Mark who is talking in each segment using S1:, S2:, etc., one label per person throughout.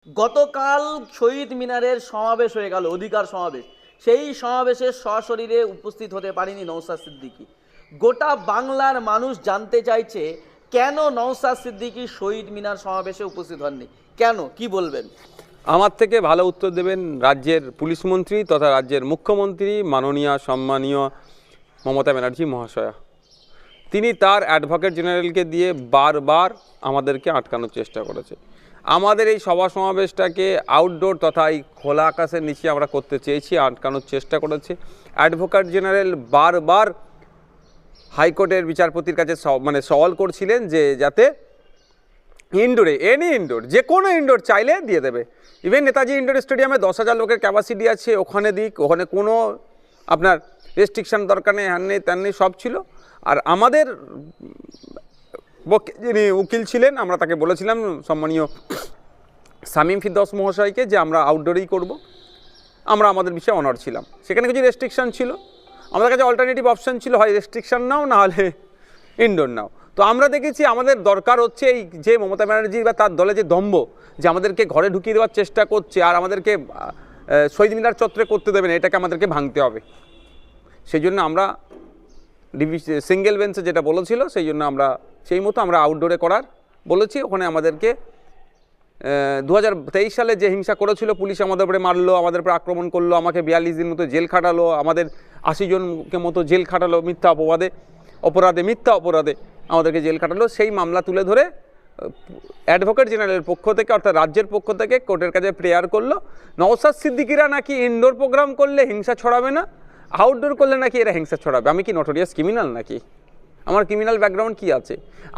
S1: গতকাল শহীদ মিনারের সমাবেশ হয়ে গেল, অধিকার সমাবেশ। সেই সমাবেশে সশরীরে উপস্থিত হতে পারেনি নওশাদ সিদ্দিকী। গোটা বাংলার মানুষ জানতে চাইছে কেন নওশাদ সিদ্দিকী শহীদ মিনার সমাবেশে উপস্থিত হননি, কেন, কি বলবেন?
S2: আমার থেকে ভালো উত্তর দেবেন রাজ্যের পুলিশ মন্ত্রী তথা রাজ্যের মুখ্যমন্ত্রী মাননীয় সম্মানীয় মমতা ব্যানার্জি মহাশয়া। তিনি তার অ্যাডভোকেট জেনারেলকে দিয়ে বারবার আমাদেরকে আটকানোর চেষ্টা করেছে। আমাদের এই সভা সমাবেশটাকে আউটডোর তথা এই খোলা আকাশের নিচে আমরা করতে চেয়েছি, আটকানোর চেষ্টা করেছে। অ্যাডভোকেট জেনারেল বারবার হাইকোর্টের বিচারপতির কাছে সওয়াল করছিলেন যে যাতে ইনডোরে, এনি ইনডোর, যে কোনো ইনডোর চাইলে দিয়ে দেবে। ইভেন নেতাজি ইনডোর স্টেডিয়ামে 10,000 লোকের ক্যাপাসিটি আছে, ওখানে দিক, ওখানে কোনো আপনার রেস্ট্রিকশান দরকার নেই, হ্যান নেই ত্যান নেই, সব ছিল। আর আমাদের যিনি উকিল ছিলেন, আমরা তাকে বলেছিলাম সম্মানীয় শামীম ফিরদৌস মহাশয়কে যে আমরা আউটডোরেই করব। আমরা আমাদের বিষয়ে অনার ছিলাম। সেখানে কিছু রেস্ট্রিকশান ছিল, আমাদের কাছে অল্টারনেটিভ অপশান ছিল, হয় রেস্ট্রিকশান নাও, না হলে ইনডোর নাও। তো আমরা দেখেছি আমাদের দরকার হচ্ছে এই যে মমতা ব্যানার্জি বা তার দলে যে দম্ভ, যে আমাদেরকে ঘরে ঢুকিয়ে দেওয়ার চেষ্টা করছে আর আমাদেরকে শহীদ মিনার চত্বরে করতে দেবেন, এটাকে আমাদেরকে ভাঙতে হবে। সেই জন্য আমরা সিঙ্গেল বেঞ্চে যেটা বলেছিল, সেই জন্য আমরা সেই মতো আমরা আউটডোরে করার বলেছি। ওখানে আমাদেরকে 2023 সালে যে হিংসা করেছিল, পুলিশ আমাদের উপরে মারলো, আমাদের উপরে আক্রমণ করলো, আমাকে 42 দিন মতো জেল খাটালো, আমাদের 80 জনকে মতো জেল খাটালো মিথ্যা অপরাধে আমাদেরকে জেল খাটালো। সেই মামলা তুলে ধরে অ্যাডভোকেট জেনারেলের পক্ষ থেকে অর্থাৎ রাজ্যের পক্ষ থেকে কোর্টের কাছে প্রেয়ার করলো, নওশাদ সিদ্দিকীরা নাকি ইনডোর প্রোগ্রাম করলে হিংসা ছড়াবে না, আউটডোর করলে নাকি এরা হিংসা ছড়াবে। আমি কি নটোরিয়াস ক্রিমিনাল নাকি? আমার ক্রিমিনাল ব্যাকগ্রাউন্ড কি আছে?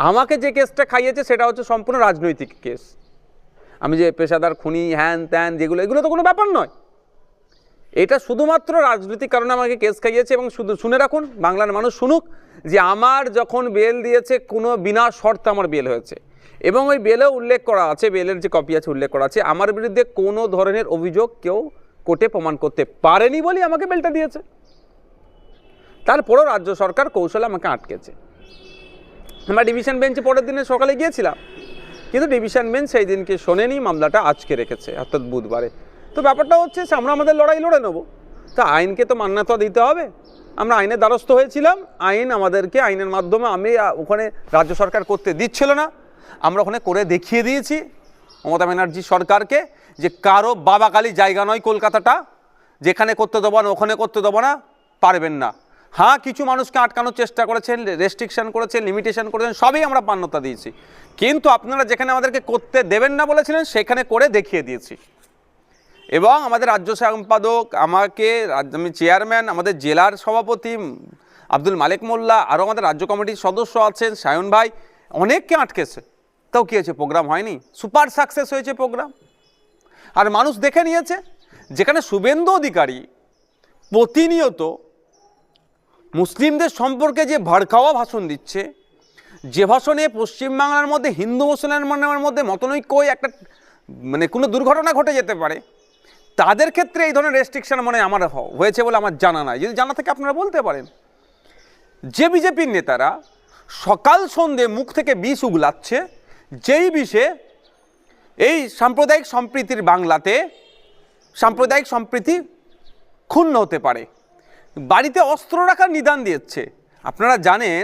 S2: আমাকে যে কেসটা খাইয়েছে সেটা হচ্ছে সম্পূর্ণ রাজনৈতিক কেস। আমি যে পেশাদার খুনি হ্যান ত্যান যেগুলো, এগুলো তো কোনো ব্যাপার নয়। এটা শুধুমাত্র রাজনৈতিক কারণে আমাকে কেস খাইয়েছে। এবং শুধু শুনে রাখুন, বাংলার মানুষ শুনুক, যে আমার যখন বেল দিয়েছে কোনো বিনা শর্তে আমার বেল হয়েছে, এবং ওই বেলেও উল্লেখ করা আছে, বেলের যে কপি আছে উল্লেখ করা আছে, আমার বিরুদ্ধে কোনো ধরনের অভিযোগ কেউ কোর্টে প্রমাণ করতে পারেনি বলেই আমাকে বেলটা দিয়েছে। তারপরও রাজ্য সরকার কৌশলে আমাকে আটকেছে। আমরা ডিভিশন বেঞ্চে পরের দিনে সকালে গিয়েছিলাম, কিন্তু ডিভিশন বেঞ্চ সেই দিনকে শোনেনি, মামলাটা আজকে রেখেছে অর্থাৎ বুধবারে। তো ব্যাপারটা হচ্ছে আমরা আমাদের লড়াই লড়ে নেবো, তো আইনকে তো মান্যতা দিতে হবে। আমরা আইনের দ্বারস্থ হয়েছিলাম, আইন আমাদেরকে আইনের মাধ্যমে, আমি ওখানে রাজ্য সরকার করতে দিচ্ছিল না, আমরা ওখানে করে দেখিয়ে দিয়েছি মমতা ব্যানার্জি সরকারকে যে কারো বাবাকালী জায়গা নয় কলকাতাটা, যেখানে করতে দেবো না ওখানে করতে দেবো না, পারবেন না। হ্যাঁ, কিছু মানুষকে আটকানোর চেষ্টা করেছেন, রেস্ট্রিকশান করেছেন, লিমিটেশন করেছেন, সবই আমরা মান্যতা দিয়েছি। কিন্তু আপনারা যেখানে আমাদেরকে করতে দেবেন না বলেছিলেন সেখানে করে দেখিয়ে দিয়েছি। এবং আমাদের রাজ্য সম্পাদক, আমি চেয়ারম্যান, আমাদের জেলার সভাপতি আব্দুল মালিক মোল্লা, আরও আমাদের রাজ্য কমিটির সদস্য আছেন সায়ন ভাই, অনেককে আটকেছে। তাও কী হয়েছে? প্রোগ্রাম হয়নি, সুপার সাকসেস হয়েছে প্রোগ্রাম। আর মানুষ দেখে নিয়েছে, যেখানে শুভেন্দু অধিকারী প্রতিনিয়ত মুসলিমদের সম্পর্কে যে ভড়কাওয়া ভাষণ দিচ্ছে, যে ভাষণে পশ্চিমবাংলার মধ্যে হিন্দু মুসলমানের মধ্যে মতনৈক্য একটা কোনো দুর্ঘটনা ঘটে যেতে পারে, তাদের ক্ষেত্রে এই ধরনের রেস্ট্রিকশন আমার হয়েছে বলে আমার জানা নাই। যদি জানা থাকে আপনারা বলতে পারেন। যে বিজেপির নেতারা সকাল সন্ধে মুখ থেকে বিষ উগলাচ্ছে, যেই বিষে এই সাম্প্রদায়িক সম্প্রীতির বাংলাতে সাম্প্রদায়িক সম্প্রীতি ক্ষুণ্ণ হতে পারে, বাড়িতে অস্ত্র রাখার নিদান দিচ্ছে। আপনারা জানেন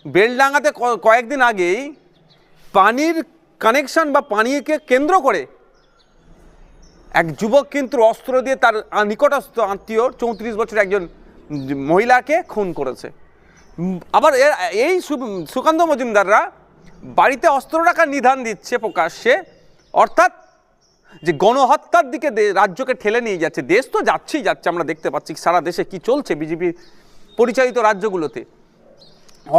S2: বেলডাঙ্গাতে কয়েকদিন আগেই পানির কানেকশন বা পানিকে কেন্দ্র করে এক যুবক কিন্তু অস্ত্র দিয়ে তার নিকটস্থ আত্মীয় 34 বছর একজন মহিলাকে খুন করেছে। আবার এই সুকান্ত মজুমদাররা বাড়িতে অস্ত্র রাখার নিদান দিচ্ছে প্রকাশ্যে, অর্থাৎ যে গণহত্যার দিকে রাজ্যকে ঠেলে নিয়ে যাচ্ছে। দেশ তো যাচ্ছেই যাচ্ছে, আমরা দেখতে পাচ্ছি সারা দেশে কি চলছে বিজেপি পরিচালিত রাজ্যগুলোতে,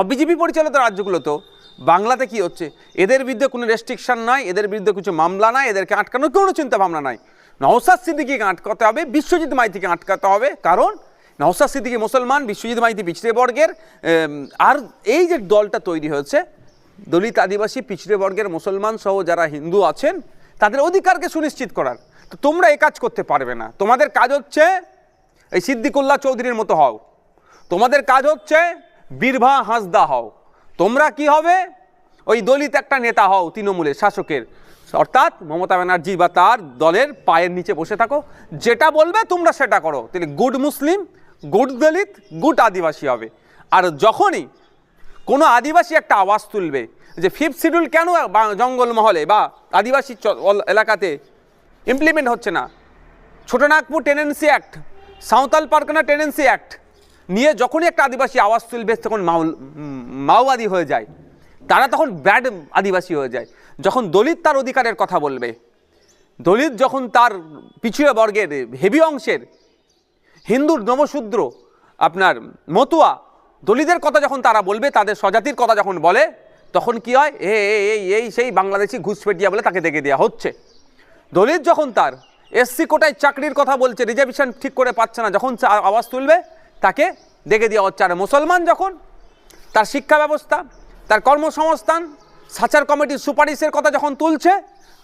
S2: অবিজেপি পরিচালিত রাজ্যগুলোতেও বাংলাতে কি হচ্ছে। এদের বিরুদ্ধে কোনো রেস্ট্রিকশন নাই, এদের বিরুদ্ধে কিছু মামলা নাই, এদেরকে আটকানোর কোনো চিন্তা ভাবনা নাই। নওশাদ সিদ্দিকীকে আটকাতে হবে, বিশ্বজিৎ মাইতিকে আটকাতে হবে, কারণ নওশাদ সিদ্দিকী মুসলমান, বিশ্বজিৎ মাইতি পিছড়ে বর্গের। আর এই যে দলটা তৈরি হয়েছে, দলিত আদিবাসী পিছড়ে বর্গের মুসলমান সহ যারা হিন্দু আছেন, তাদের অধিকারকে সুনিশ্চিত করার। তো তোমরা এই কাজ করতে পারবে না। তোমাদের কাজ হচ্ছে এই সিদ্দিকুল্লাহ চৌধুরীর মতো হও, তোমাদের কাজ হচ্ছে বীরভা হাঁসদা হও, তোমরা কি হবে ওই দলিত একটা নেতা হও তৃণমূলের শাসকের, অর্থাৎ মমতা ব্যানার্জি বা তার দলের পায়ের নিচে বসে থাকো, যেটা বলবে তোমরা সেটা করো, তাহলে গুড মুসলিম, গুড দলিত, গুড আদিবাসী হবে। আর যখনই কোনো আদিবাসী একটা আওয়াজ তুলবে যে ফিফথ শিডিউল কেন জঙ্গলমহলে বা আদিবাসী এলাকাতে ইমপ্লিমেন্ট হচ্ছে না, Chotanagpur tenancy act, Santhal Pargana tenancy act নিয়ে যখনই একটা আদিবাসী আওয়াজ তুলবে তখন মাওবাদী হয়ে যায়, তারা তখন ব্যাড আদিবাসী হয়ে যায়। যখন দলিত তার অধিকারের কথা বলবে, দলিত যখন তার পিছিয়ে বর্গের হেভি অংশের হিন্দুর নবশূদ্র আপনার মতুয়া দলিতের কথা যখন তারা বলবে, তাদের স্বজাতির কথা যখন বলে, তখন কি হয়, এই সেই বাংলাদেশি ঘুষপেটিয়া বলে তাকে দেখে দেওয়া হচ্ছে। দলিত যখন তার এসসি কোটায় চাকরির কথা বলছে, রিজার্ভেশন ঠিক করে পাচ্ছে না, যখন আওয়াজ তুলবে তাকে দেখে দেওয়া হচ্ছে। আর মুসলমান যখন তার শিক্ষা ব্যবস্থা, তার কর্মসংস্থান, সাচার কমিটির সুপারিশের কথা যখন তুলছে,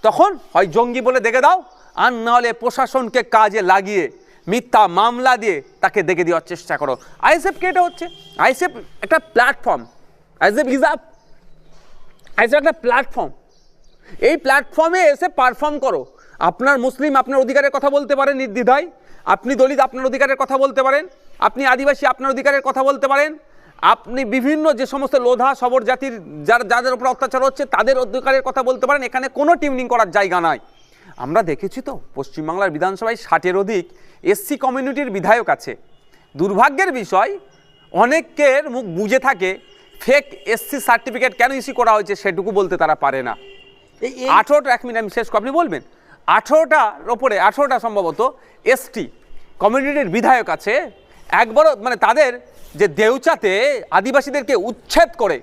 S2: তখন হয় জঙ্গি বলে দেখে দাও, আর নাহলে প্রশাসনকে কাজে লাগিয়ে মিথ্যা মামলা দিয়ে তাকে দেখে দেওয়ার চেষ্টা করো। আইএসএফ কে এটা হচ্ছে, আইএসএফ একটা প্ল্যাটফর্ম, আইএসএফ একটা প্ল্যাটফর্ম। এই প্ল্যাটফর্মে এসে পারফর্ম করো। আপনার মুসলিম আপনার অধিকারের কথা বলতে পারেন নির্দ্বিধায়, আপনি দলিত আপনার অধিকারের কথা বলতে পারেন, আপনি আদিবাসী আপনার অধিকারের কথা বলতে পারেন, আপনি বিভিন্ন যে সমস্ত লোধা সবর জাতির যাদের উপর অত্যাচার হচ্ছে তাদের অধিকারের কথা বলতে পারেন। এখানে কোনো টিউনিং করার জায়গা নাই। আমরা দেখেছি তো পশ্চিমবাংলার বিধানসভায় 60-এর অধিক এসসি কমিউনিটির বিধায়ক আছে। দুর্ভাগ্যের বিষয়, অনেকের মুখ বুঝে থাকে, ফেক এসসি সার্টিফিকেট কেন ইস্যু করা হয়েছে সেটুকু বলতে তারা পারে না। 18টা, 1 মিনিট আমি শেষ আপনি বলবেন, 18টার ওপরে 18টা সম্ভবত এসটি কমিউনিটির বিধায়ক আছে। একবারও মানে তাদের যে দেউচাতে আদিবাসীদেরকে উচ্ছেদ করে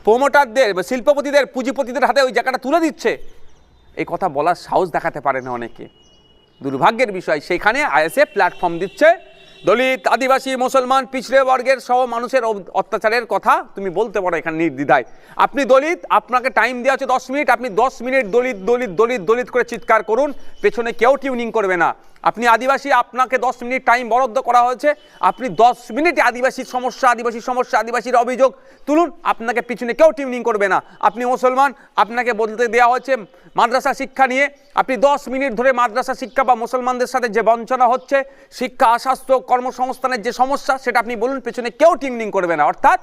S2: প্রমোটারদের বা শিল্পপতিদের পুঁজিপতিদের হাতে ওই জায়গাটা তুলে দিচ্ছে, এই কথা বলার সাহস দেখাতে পারে না অনেকে। দুর্ভাগ্যের বিষয়, সেখানে আইএসএফ প্ল্যাটফর্ম দিচ্ছে। দলিত, আদিবাসী, মুসলমান, পিছড়ে বর্গের সহ মানুষের অত্যাচারের কথা তুমি বলতে পারো এখানে নির্দ্বিধায়। আপনি দলিত, আপনাকে টাইম দেওয়া হচ্ছে 10 মিনিট, আপনি 10 মিনিট দলিত দলিত দলিত দলিত করে চিৎকার করুন, পেছনে কেউ টিউনিং করবে না। আপনি আদিবাসী, আপনাকে 10 মিনিট টাইম বরাদ্দ করা হয়েছে, আপনি 10 মিনিটে আদিবাসীর সমস্যা আদিবাসীর অভিযোগ তুলুন, আপনাকে পিছনে কেউ টিউনিং করবে না। আপনি মুসলমান, আপনাকে বলতে দেওয়া হয়েছে মাদ্রাসা শিক্ষা নিয়ে, আপনি 10 মিনিট ধরে মাদ্রাসা শিক্ষা বা মুসলমানদের সাথে যে বঞ্চনা হচ্ছে, শিক্ষা, স্বাস্থ্য, কর্মসংস্থানের যে সমস্যা, সেটা আপনি বলুন, পেছনে কেউ টিউনিং করবে না। অর্থাৎ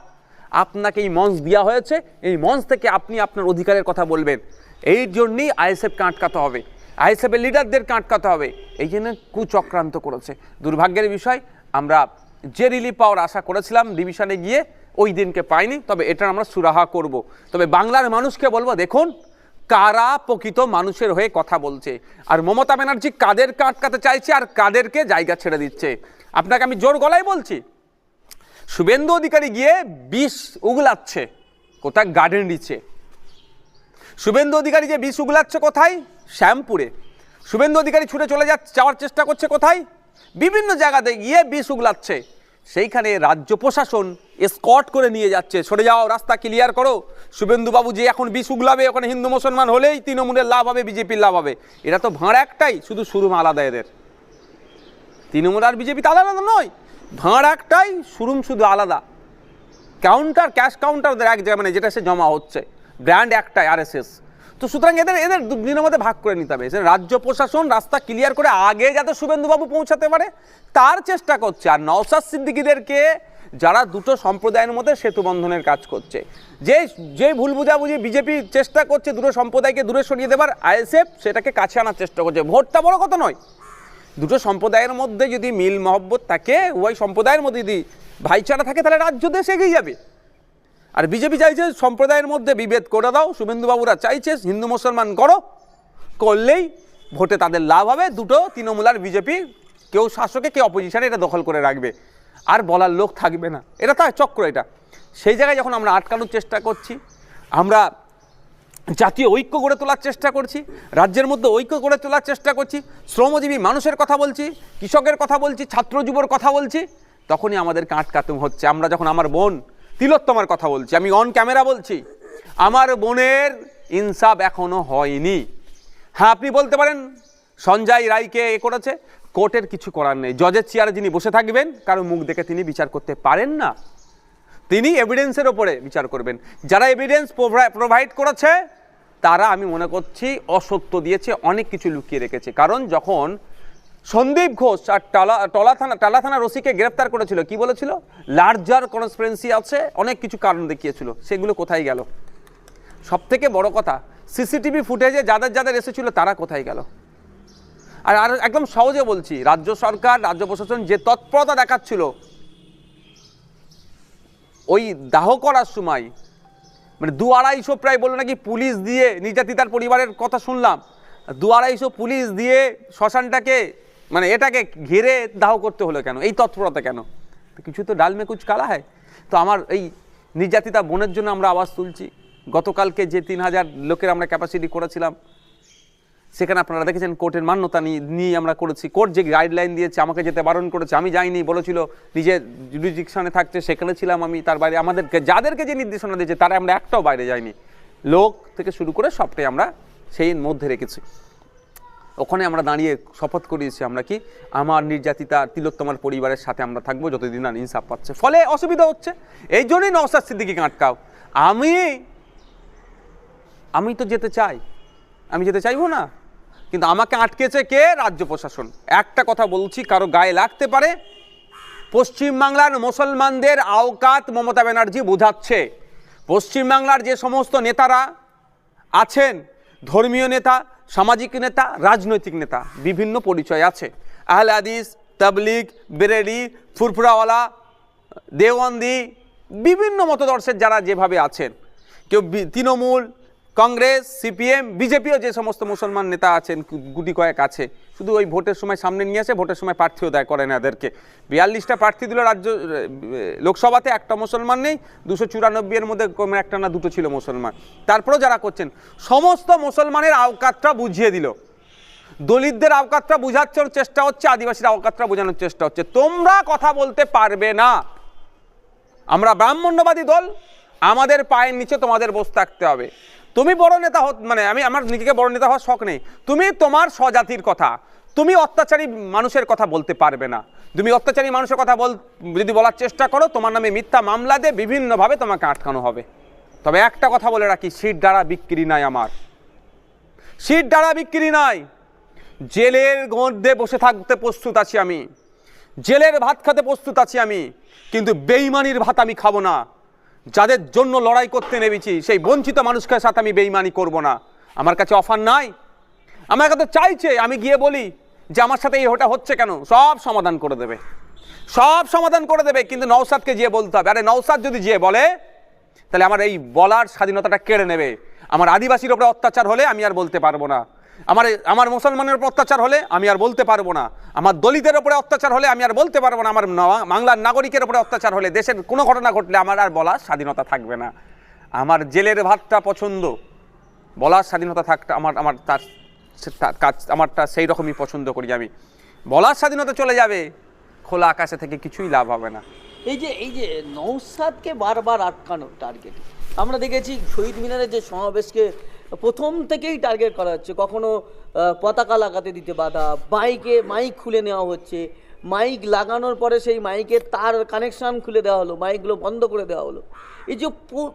S2: আপনাকে এই মঞ্চ দেওয়া হয়েছে, এই মঞ্চ থেকে আপনি আপনার অধিকারের কথা বলবেন। এই জন্যই আইএসএফকে আটকাতে হবে, আইএসএফের লিডারদেরকে আটকাতে হবে। এই জন্য কুচক্রান্ত করেছে। দুর্ভাগ্যের বিষয়, আমরা যে রিলিফ পাওয়ার আশা করেছিলাম ডিভিশনে গিয়ে, ওই দিনকে পাইনি। তবে এটা আমরা সুরাহা করব। তবে বাংলার মানুষকে বলবো, দেখুন কারা প্রকৃত মানুষের হয়ে কথা বলছে, আর মমতা ব্যানার্জি কাদেরকে আটকাতে চাইছে আর কাদেরকে জায়গা ছেড়ে দিচ্ছে। আপনাকে আমি জোর গলায় বলছি, শুভেন্দু অধিকারী গিয়ে বিষ উগলাচ্ছে কোথায়, গার্ডেন রিচে। শুভেন্দু অধিকারী যে বিষ উগলাচ্ছে কোথায়, শ্যামপুরে। শুভেন্দু অধিকারী ছুটে চলে যাওয়ার চেষ্টা করছে কোথায়, বিভিন্ন জায়গাতে গিয়ে বিষ উগলাচ্ছে। সেইখানে রাজ্য প্রশাসন এসকর্ট করে নিয়ে যাচ্ছে, সরে যাও, রাস্তা ক্লিয়ার করো। শুভেন্দু বাবু যে এখন বিষ উগলাবে, ওখানে হিন্দু মুসলমান হলেই তৃণমূলের লাভ হবে, বিজেপির লাভ হবে। এরা তো ভাঁড় একটাই, শুধু শুরুম আলাদা এদের। তৃণমূল আর বিজেপি তো আলাদা নয়, ভাঁড় একটাই, শুরুম শুধু আলাদা। কাউন্টার, ক্যাশ কাউন্টার ওদের এক জায়গায়, মানে যেটা সে জমা হচ্ছে, ব্র্যান্ড একটাই আরএসএস। তো সুতরাং এদের দুদিনের মধ্যে ভাগ করে নিতে হবে। রাজ্য প্রশাসন রাস্তা ক্লিয়ার করে আগে যাতে শুভেন্দুবাবু পৌঁছাতে পারে তার চেষ্টা করছে। আর নওশাদ সিদ্দিকীদেরকে, যারা দুটো সম্প্রদায়ের মধ্যে সেতু বন্ধনের কাজ করছে, যে ভুল বুঝাবুঝি বিজেপি চেষ্টা করছে দুটো সম্প্রদায়কে দূরে সরিয়ে দেবার, আইএসএফ সেটাকে কাছে আনার চেষ্টা করছে। ভোটটা বড় কথা নয়, দুটো সম্প্রদায়ের মধ্যে যদি মিল মহব্বত থাকে, ওই সম্প্রদায়ের মধ্যে যদি ভাইচারা থাকে, তাহলে রাজ্য দেশ এগিয়ে যাবে। আর বিজেপি চাইছে সম্প্রদায়ের মধ্যে বিভেদ করে দাও, শুভেন্দুবাবুরা চাইছে হিন্দু মুসলমান করলেই ভোটে তাদের লাভ হবে। দুটো তৃণমূল আর বিজেপি, কেউ শাসকে কেউ অপোজিশনে, এটা দখল করে রাখবে, আর বলার লোক থাকবে না। এটা তার চক্র। এটা সেই জায়গায় যখন আমরা আটকানোর চেষ্টা করছি, আমরা জাতীয় ঐক্য গড়ে তোলার চেষ্টা করছি, রাজ্যের মধ্যে ঐক্য গড়ে তোলার চেষ্টা করছি, শ্রমজীবী মানুষের কথা বলছি, কৃষকের কথা বলছি, ছাত্র যুবর কথা বলছি, তখনই আমাদেরকে আটকাতে হচ্ছে। আমরা যখন আমার বোন তিলোত্তমার কথা বলছি, আমি অন ক্যামেরা বলছি, আমার বোনের ইনসাফ এখনো হয়নি। হ্যাঁ, আপনি বলতে পারেন সঞ্জয় রায়কে করেছে, কোর্টের কিছু করার নেই। জজের চেয়ারে যিনি বসে থাকবেন, কারো মুখ দেখে তিনি বিচার করতে পারেন না, তিনি এভিডেন্সের ওপরে বিচার করবেন। যারা এভিডেন্স প্রোভাইড করেছে তারা আমি মনে করছি অসত্য দিয়েছে, অনেক কিছু লুকিয়ে রেখেছে। কারণ যখন সন্দীপ ঘোষ আর টালা থানা ওসিকে গ্রেফতার করেছিল, কি বলেছিল? লার্জার কনস্পিরেন্সি আছে, অনেক কিছু কারণ দেখিয়েছিল, সেগুলো কোথায় গেল? সব থেকে বড় কথা, সিসিটিভি ফুটেজে যাদের যাদের এসেছিল তারা কোথায় গেল? আর একদম সহজে বলছি, রাজ্য সরকার, রাজ্য প্রশাসন যে তৎপরতা দেখাচ্ছিল ওই দাহ করার সময়, মানে 2-250 প্রায় বললো নাকি পুলিশ দিয়ে, নির্যাতিতার পরিবারের কথা শুনলাম, 2-250 পুলিশ দিয়ে শ্মশানটাকে, মানে এটাকে ঘিরে দাহ করতে হলো কেন? এই তৎপরতা কেন? কিছু তো ডাল মে কুছ কালা হয়। তো আমার এই নির্যাতিতা বোনের জন্য আমরা আওয়াজ তুলছি। গতকালকে যে 3000 লোকের আমরা ক্যাপাসিটি করেছিলাম, সেখানে আপনারা দেখেছেন কোর্টের মান্যতা নিয়ে আমরা করেছি। কোর্ট যে গাইডলাইন দিয়েছে, আমাকে যেতে বারণ করেছে, আমি যাইনি, বলেছিল নিজের জুডিকশনে থাকতে, সেখানে ছিলাম আমি। তার বাইরে আমাদেরকে যাদেরকে যে নির্দেশনা দিয়েছে তারা আমরা একটাও বাইরে যাইনি। লোক থেকে শুরু করে সবটাই আমরা সেই মধ্যে রেখেছি। ওখানে আমরা দাঁড়িয়ে শপথ করিয়েছি আমরা কি, আমার নির্যাতিতা তিলোত্তমার পরিবারের সাথে আমরা থাকবো যতদিন না ইনসাফ পাচ্ছে। ফলে অসুবিধা হচ্ছে, এই জন্যই নওশাদ সিদ্দিকীকে আটকাও। আমি তো যেতে চাই, আমি যেতে চাইবো না, কিন্তু আমাকে আটকেছে কে? রাজ্য প্রশাসন। একটা কথা বলছি, কারো গায়ে লাগতে পারে, পশ্চিমবাংলার মুসলমানদের আওকাত মমতা ব্যানার্জি বোঝাচ্ছে। পশ্চিমবাংলার যে সমস্ত নেতারা আছেন, ধর্মীয় নেতা, সামাজিক নেতা, রাজনৈতিক নেতা, বিভিন্ন পরিচয় আছে, আহলে হাদিস, তাবলিগ, বেরেলি, ফুরফুরাওয়ালা, দেওবন্দি, বিভিন্ন মতদর্শের যারা যেভাবে আছেন, কেউ তৃণমূল, কংগ্রেস, সিপিএম, বিজেপিও যে সমস্ত মুসলমান নেতা আছেন, গুটি কয়েক আছে, শুধু ওই ভোটের সময় সামনে নিয়ে আসে, ভোটের সময় প্রার্থীও দেয় করে না এদেরকে। 42টা প্রার্থী দিল রাজ্য লোকসভাতে, একটা মুসলমান নেই। 294-এর মধ্যে একটা না দুটো ছিল মুসলমান। তারপরেও যারা করছেন, সমস্ত মুসলমানের আওকাতটা বুঝিয়ে দিল। দলিতদের আওকাতটা বোঝানোর চেষ্টা হচ্ছে, আদিবাসীর আওকাতটা বোঝানোর চেষ্টা হচ্ছে। তোমরা কথা বলতে পারবে না, আমরা ব্রাহ্মণ্যবাদী দল, আমাদের পায়ের নিচে তোমাদের বসে থাকতে হবে। তুমি বড় নেতা মানে আমি আমার নিজেকে বড় নেতা হওয়ার শখ নেই, তুমি তোমার স্বজাতির কথা, তুমি অত্যাচারী মানুষের কথা বলতে পারবে না। তুমি অত্যাচারী মানুষের কথা যদি বলার চেষ্টা করো, তোমার নামে মিথ্যা মামলা দিয়ে বিভিন্নভাবে তোমাকে আটকানো হবে। তবে একটা কথা বলে রাখি, সিট ডাড়া বিক্রি নাই, আমার সিট ডাড়া বিক্রি নাই। জেলের মধ্যে বসে থাকতে প্রস্তুত আছি আমি, জেলের ভাত খেতে প্রস্তুত আছি আমি, কিন্তু বেইমানির ভাত আমি খাবো না। যাদের জন্য লড়াই করতে নেমেছি, সেই বঞ্চিত মানুষের সাথে আমি বেইমানি করব না। আমার কাছে অফার নাই, আমার কাছে চাইছে, আমি গিয়ে বলি যে আমার সাথে ওটা হচ্ছে কেন, সব সমাধান করে দেবে, সব সমাধান করে দেবে। কিন্তু নওশাদকে গিয়ে বলতে হবে। আরে নওশাদ যদি গিয়ে বলে, তাহলে আমার এই বলার স্বাধীনতাটা কেড়ে নেবে। আমার আদিবাসীর উপরে অত্যাচার হলে আমি আর বলতে পারবো না, আমার মুসলমানের উপর অত্যাচার হলে আমি আর বলতে পারবো না, আমার দলিতের উপরে অত্যাচার হলে আমি আর বলতে পারবো না, আমার বাংলার নাগরিকের উপরে অত্যাচার হলে, দেশের কোনো ঘটনা ঘটলে আমার আর বলার স্বাধীনতা থাকবে না। আমার জেলের ভাতটা পছন্দ, বলার স্বাধীনতা থাকতে আমার তার কাজ আমারটা সেই রকমই পছন্দ করি আমি। বলার স্বাধীনতা চলে যাবে, খোলা আকাশে থেকে কিছুই লাভ হবে না।
S1: এই যে নওশাদকে বারবার আটকানোর টার্গেট আমরা দেখেছি। শহীদ মিনারের যে সমাবেশকে প্রথম থেকেই টার্গেট করা হচ্ছে, কখনো পতাকা লাগাতে দিতে বাধা, মাইক খুলে নেওয়া হচ্ছে, মাইক লাগানোর পরে সেই মাইকের তার কানেকশান খুলে দেওয়া হলো, মাইকগুলো বন্ধ করে দেওয়া হলো। এই যে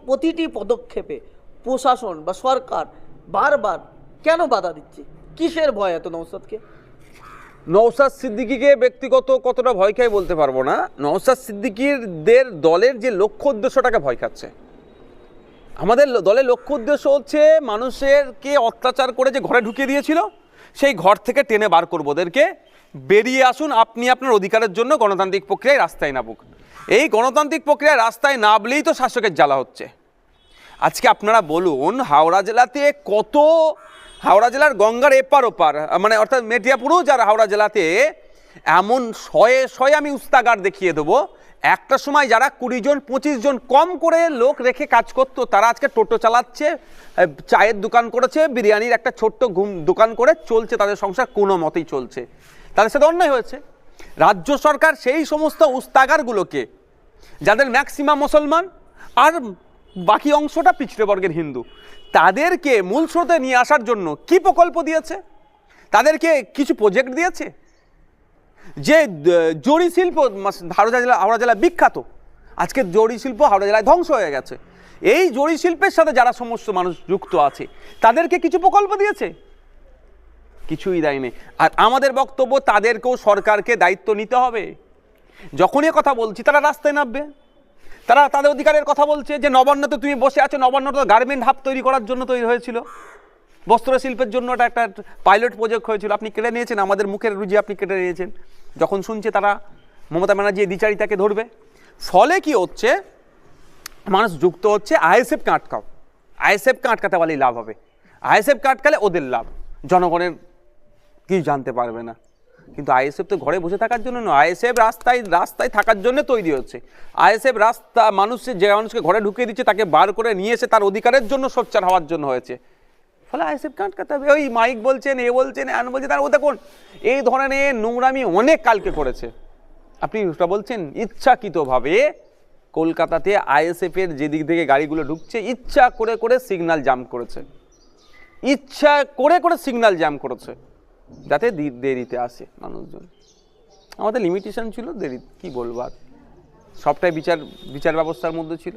S1: প্রতিটি পদক্ষেপে প্রশাসন বা সরকার বারবার কেন বাধা দিচ্ছে? কিসের ভয় এত নওশাদকে?
S2: নওশাদ সিদ্দিকীকে ব্যক্তিগত কতটা ভয় খাই বলতে পারবো না, নওশাদ সিদ্দিকীদের দলের যে লক্ষ্য উদ্দেশ্যটাকে ভয় খাচ্ছে। আমাদের দলের লক্ষ্য উদ্দেশ্য হচ্ছে মানুষেরকে অত্যাচার করে যে ঘরে ঢুকিয়ে দিয়েছিল, সেই ঘর থেকে টেনে বার করবো ওদেরকে, বেরিয়ে আসুন, আপনি আপনার অধিকারের জন্য গণতান্ত্রিক প্রক্রিয়ায় রাস্তায় নামুক। এই গণতান্ত্রিক প্রক্রিয়ায় রাস্তায় নামলেই তো শাসকের জ্বালা হচ্ছে। আজকে আপনারা বলুন, হাওড়া জেলার গঙ্গার এপার ওপার, মানে অর্থাৎ মেটিয়াপুরেও যারা হাওড়া জেলাতে, এমন শয়ে আমি উস্তাগার দেখিয়ে দেবো। একটা সময় যারা 20 জন 25 জন কম করে লোক রেখে কাজ করতো, তারা আজকে টোটো চালাচ্ছে, চায়ের দোকান করেছে, বিরিয়ানির একটা ছোট্ট দোকান করে চলছে, তাদের সংসার কোনো মতেই চলছে। তাদের সাথে অন্যায় হয়েছে। রাজ্য সরকার সেই সমস্ত উস্তাগারগুলোকে, যাদের ম্যাক্সিমাম মুসলমান আর বাকি অংশটা পিছড়ে বর্গের হিন্দু, তাদেরকে মূল স্রোতে নিয়ে আসার জন্য কি প্রকল্প দিয়েছে? তাদেরকে কিছু প্রজেক্ট দিয়েছে। যে জরি শিল্প হাওড়া জেলা বিখ্যাত, আজকে জরি শিল্প হাওড়া জেলায় ধ্বংস হয়ে গেছে। এই জরি শিল্পের সাথে যারা সমস্ত মানুষ যুক্ত আছে তাদেরকে কিছু প্রকল্প দিয়েছে? কিছুই দেয়নি। আর আমাদের বক্তব্য তাদেরকেও সরকারকে দায়িত্ব নিতে হবে। যখনই কথা বলছি তারা রাস্তায় নামবে, তারা তাদের অধিকারের কথা বলছে যে নবান্নতে তুমি বসে আছো, নবান্ন তো গার্মেন্ট হাব তৈরি করার জন্য তৈরি হয়েছিল, বস্ত্র শিল্পের জন্য এটা একটা পাইলট প্রজেক্ট হয়েছিল, আপনি কেটে নিয়েছেন, আমাদের মুখের রুজি আপনি কেটে নিয়েছেন। যখন শুনছে তারা মমতা ব্যানার্জি এই দ্বিচারিতাকে ধরবে, ফলে কি হচ্ছে, মানুষ যুক্ত হচ্ছে আইএসএফকে আটকাও, আইএসএফকে আটকাতে পারলেই লাভ হবে, আইএসএফকে আটকালে ওদের লাভ, জনগণের কি জানতে পারবে না। কিন্তু আইএসএফ তো ঘরে বসে থাকার জন্য নয়, আইএসএফ রাস্তায় থাকার জন্য তৈরি হচ্ছে। আইএসএফ রাস্তা মানুষের যে মানুষকে ঘরে ঢুকিয়ে দিচ্ছে তাকে বার করে নিয়ে এসে তার অধিকারের জন্য সোচ্চার হওয়ার জন্য হয়েছে। ফলে আইএসএফকে আটকাতে হবে। ওই মাইক বলছেন, এ বলছেন, আন বলছে, তার ও দেখুন এই ধরনের নোংরামি অনেক কালকে করেছে। আপনি ওটা বলছেন ইচ্ছাকৃতভাবে কলকাতাতে আইএসএফের যেদিক থেকে গাড়িগুলো ঢুকছে ইচ্ছা করে করে সিগন্যাল জাম করেছে, ইচ্ছা করে করে সিগন্যাল জ্যাম করেছে যাতে দেরিতে আসে মানুষজন। আমাদের লিমিটেশন ছিল দেরি, কি বলবো আর, সবটাই বিচার ব্যবস্থার মধ্যে ছিল।